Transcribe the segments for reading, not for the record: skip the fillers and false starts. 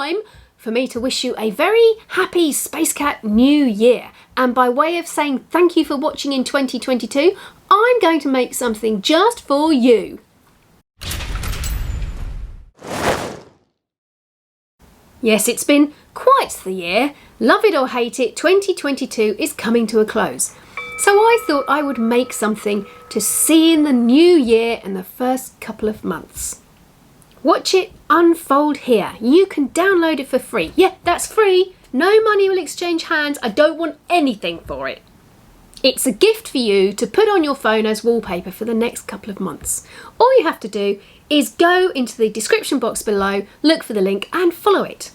time for me to wish you a very happy Space Cat New Year. And by way of saying thank you for watching in 2022, I'm going to make something just for you. Yes, it's been quite the year. Love it or hate it, 2022 is coming to a close. So I thought I would make something to see in the new year and the first couple of months. Watch it unfold here. You can download it for free. Yeah, that's free. No money will exchange hands. I don't want anything for it. It's a gift for you to put on your phone as wallpaper for the next couple of months. All you have to do is go into the description box below, look for the link and follow it.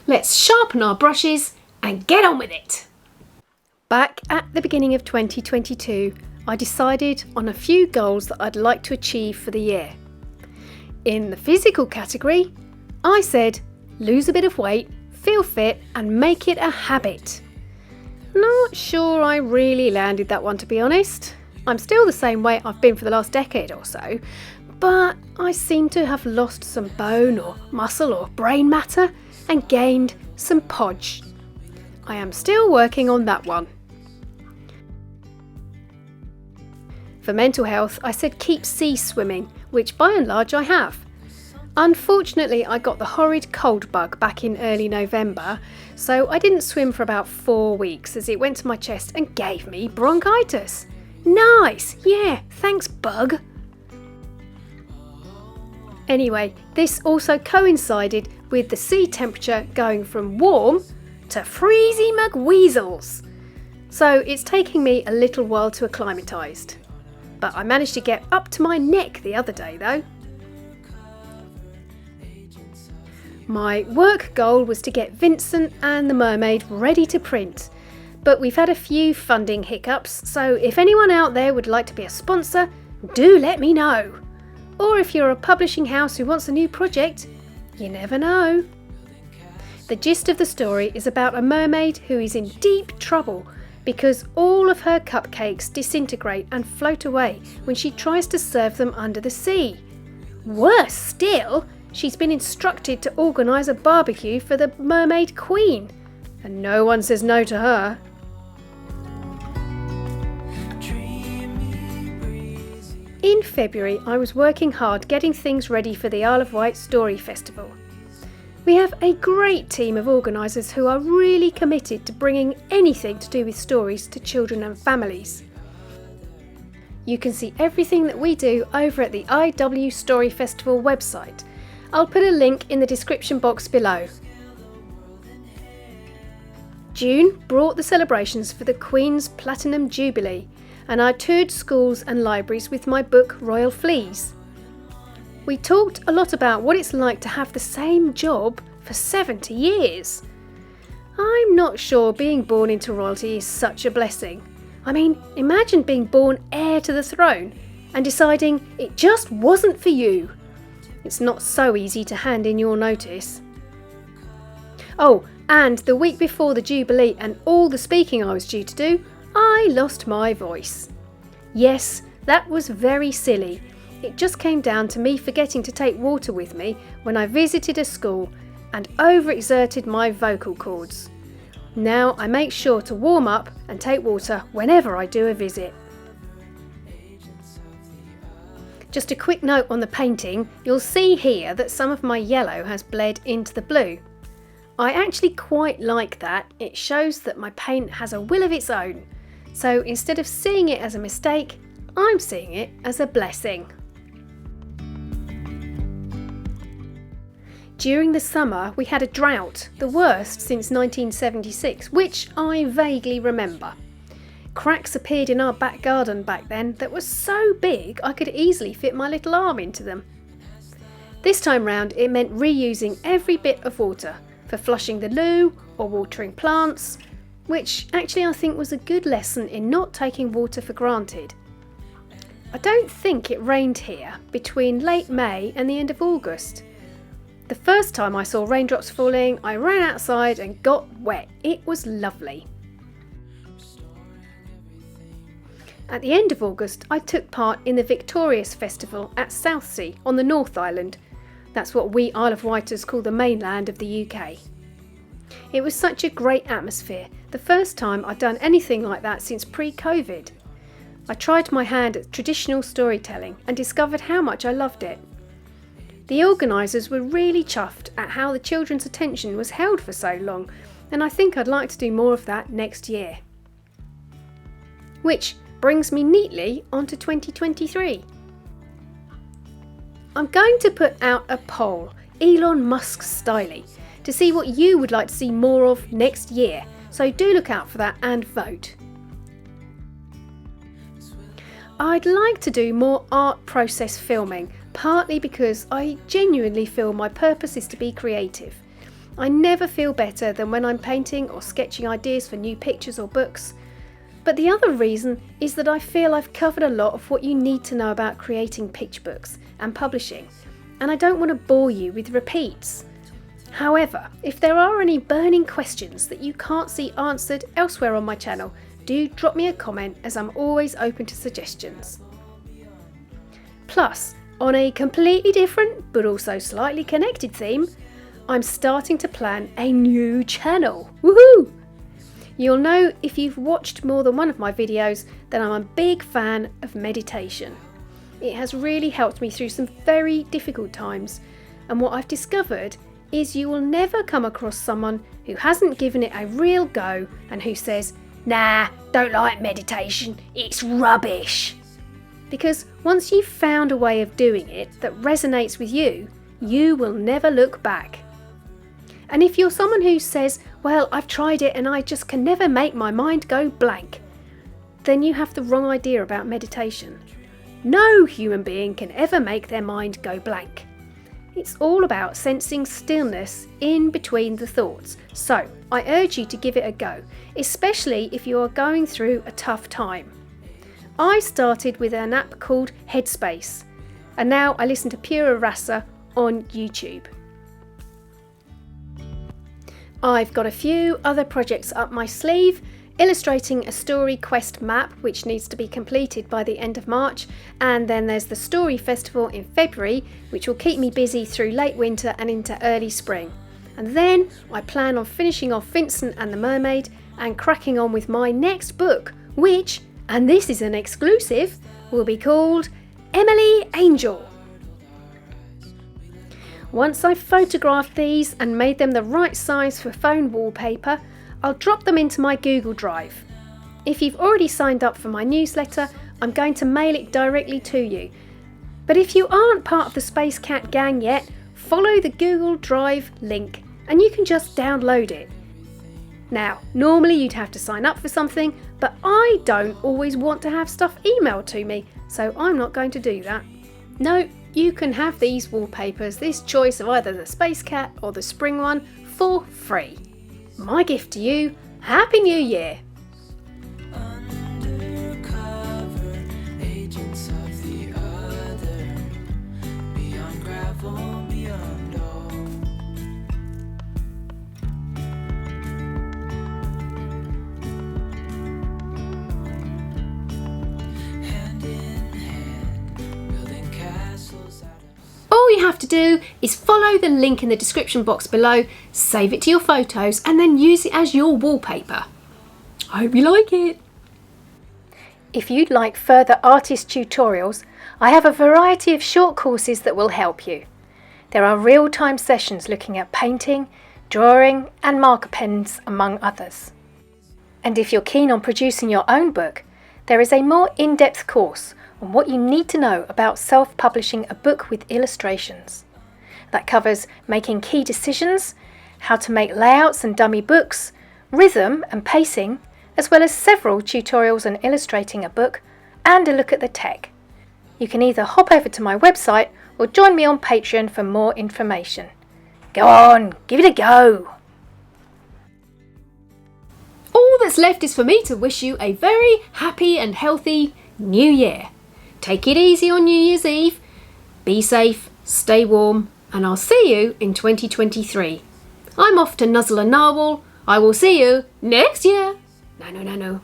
Let's sharpen our brushes and get on with it. Back at the beginning of 2022, I decided on a few goals that I'd like to achieve for the year. In the physical category, I said lose a bit of weight, feel fit and make it a habit. Not sure I really landed that one, to be honest. I'm still the same weight I've been for the last decade or so, but I seem to have lost some bone or muscle or brain matter and gained some podge. I am still working on that one. For mental health, I said keep sea swimming, which by and large I have. Unfortunately, I got the horrid cold bug back in early November, so I didn't swim for about 4 weeks as it went to my chest and gave me bronchitis. Nice! Yeah, thanks bug! Anyway, this also coincided with the sea temperature going from warm to freezy McWeasels. So it's taking me a little while to acclimatise. But I managed to get up to my neck the other day though. My work goal was to get Vincent and the Mermaid ready to print, but we've had a few funding hiccups, so if anyone out there would like to be a sponsor, do let me know. Or if you're a publishing house who wants a new project, you never know. The gist of the story is about a mermaid who is in deep trouble because all of her cupcakes disintegrate and float away when she tries to serve them under the sea. Worse still, she's been instructed to organise a barbecue for the Mermaid Queen, and no one says no to her. In February, I was working hard getting things ready for the Isle of Wight Story Festival. We have a great team of organisers who are really committed to bringing anything to do with stories to children and families. You can see everything that we do over at the IW Story Festival website. I'll put a link in the description box below. June brought the celebrations for the Queen's Platinum Jubilee, and I toured schools and libraries with my book Royal Fleas. We talked a lot about what it's like to have the same job for 70 years. I'm not sure being born into royalty is such a blessing. I mean, imagine being born heir to the throne and deciding it just wasn't for you. It's not so easy to hand in your notice. Oh, and the week before the Jubilee and all the speaking I was due to do, I lost my voice. Yes, that was very silly. It just came down to me forgetting to take water with me when I visited a school and overexerted my vocal cords. Now I make sure to warm up and take water whenever I do a visit. Just a quick note on the painting, you'll see here that some of my yellow has bled into the blue. I actually quite like that. It shows that my paint has a will of its own. So instead of seeing it as a mistake, I'm seeing it as a blessing. During the summer, we had a drought, the worst since 1976, which I vaguely remember. Cracks appeared in our back garden back then that were so big I could easily fit my little arm into them. This time round, it meant reusing every bit of water for flushing the loo or watering plants, which actually I think was a good lesson in not taking water for granted. I don't think it rained here between late May and the end of August. The first time I saw raindrops falling, I ran outside and got wet. It was lovely. At the end of August, I took part in the Victorious Festival at Southsea on the North Island. That's what we Isle of Wighters call the mainland of the UK. It was such a great atmosphere, the first time I'd done anything like that since pre-COVID. I tried my hand at traditional storytelling and discovered how much I loved it. The organisers were really chuffed at how the children's attention was held for so long, and I think I'd like to do more of that next year. Which brings me neatly onto 2023. I'm going to put out a poll, Elon Musk style, to see what you would like to see more of next year, so do look out for that and vote. I'd like to do more art process filming, partly because I genuinely feel my purpose is to be creative. I never feel better than when I'm painting or sketching ideas for new pictures or books. But the other reason is that I feel I've covered a lot of what you need to know about creating picture books and publishing, and I don't want to bore you with repeats. However, if there are any burning questions that you can't see answered elsewhere on my channel, do drop me a comment, as I'm always open to suggestions. Plus, on a completely different but also slightly connected theme, I'm starting to plan a new channel. Woohoo! You'll know if you've watched more than one of my videos that I'm a big fan of meditation. It has really helped me through some very difficult times, and what I've discovered is you will never come across someone who hasn't given it a real go and who says, "Nah, don't like meditation, it's rubbish." Because once you've found a way of doing it that resonates with you, you will never look back. And if you're someone who says, "Well, I've tried it and I just can never make my mind go blank," then you have the wrong idea about meditation. No human being can ever make their mind go blank. It's all about sensing stillness in between the thoughts. So I urge you to give it a go, especially if you are going through a tough time. I started with an app called Headspace, and now I listen to Pura Rasa on YouTube. I've got a few other projects up my sleeve, illustrating a story quest map which needs to be completed by the end of March, and then there's the Story Festival in February, which will keep me busy through late winter and into early spring. And then I plan on finishing off Vincent and the Mermaid and cracking on with my next book, which, and this is an exclusive, will be called Emily Angel. Once I've photographed these and made them the right size for phone wallpaper, I'll drop them into my Google Drive. If you've already signed up for my newsletter, I'm going to mail it directly to you. But if you aren't part of the Space Cat gang yet, follow the Google Drive link and you can just download it. Now, normally you'd have to sign up for something, but I don't always want to have stuff emailed to me, so I'm not going to do that. No, you can have these wallpapers, this choice of either the Space Cat or the spring one, for free. My gift to you, Happy New Year! Undercover agents of the other, beyond gravel, beyond all. Hand in hand, building castles out of. All you have to do is follow the link in the description box below, save it to your photos, and then use it as your wallpaper. I hope you like it. If you'd like further artist tutorials, I have a variety of short courses that will help you. There are real-time sessions looking at painting, drawing, and marker pens, among others. And if you're keen on producing your own book, there is a more in-depth course on what you need to know about self-publishing a book with illustrations. That covers making key decisions, how to make layouts and dummy books, rhythm and pacing, as well as several tutorials on illustrating a book and a look at the tech. You can either hop over to my website or join me on Patreon for more information. Go on, give it a go! All that's left is for me to wish you a very happy and healthy New Year. Take it easy on New Year's Eve, be safe, stay warm, and I'll see you in 2023. I'm off to nuzzle a narwhal. I will see you next year. No.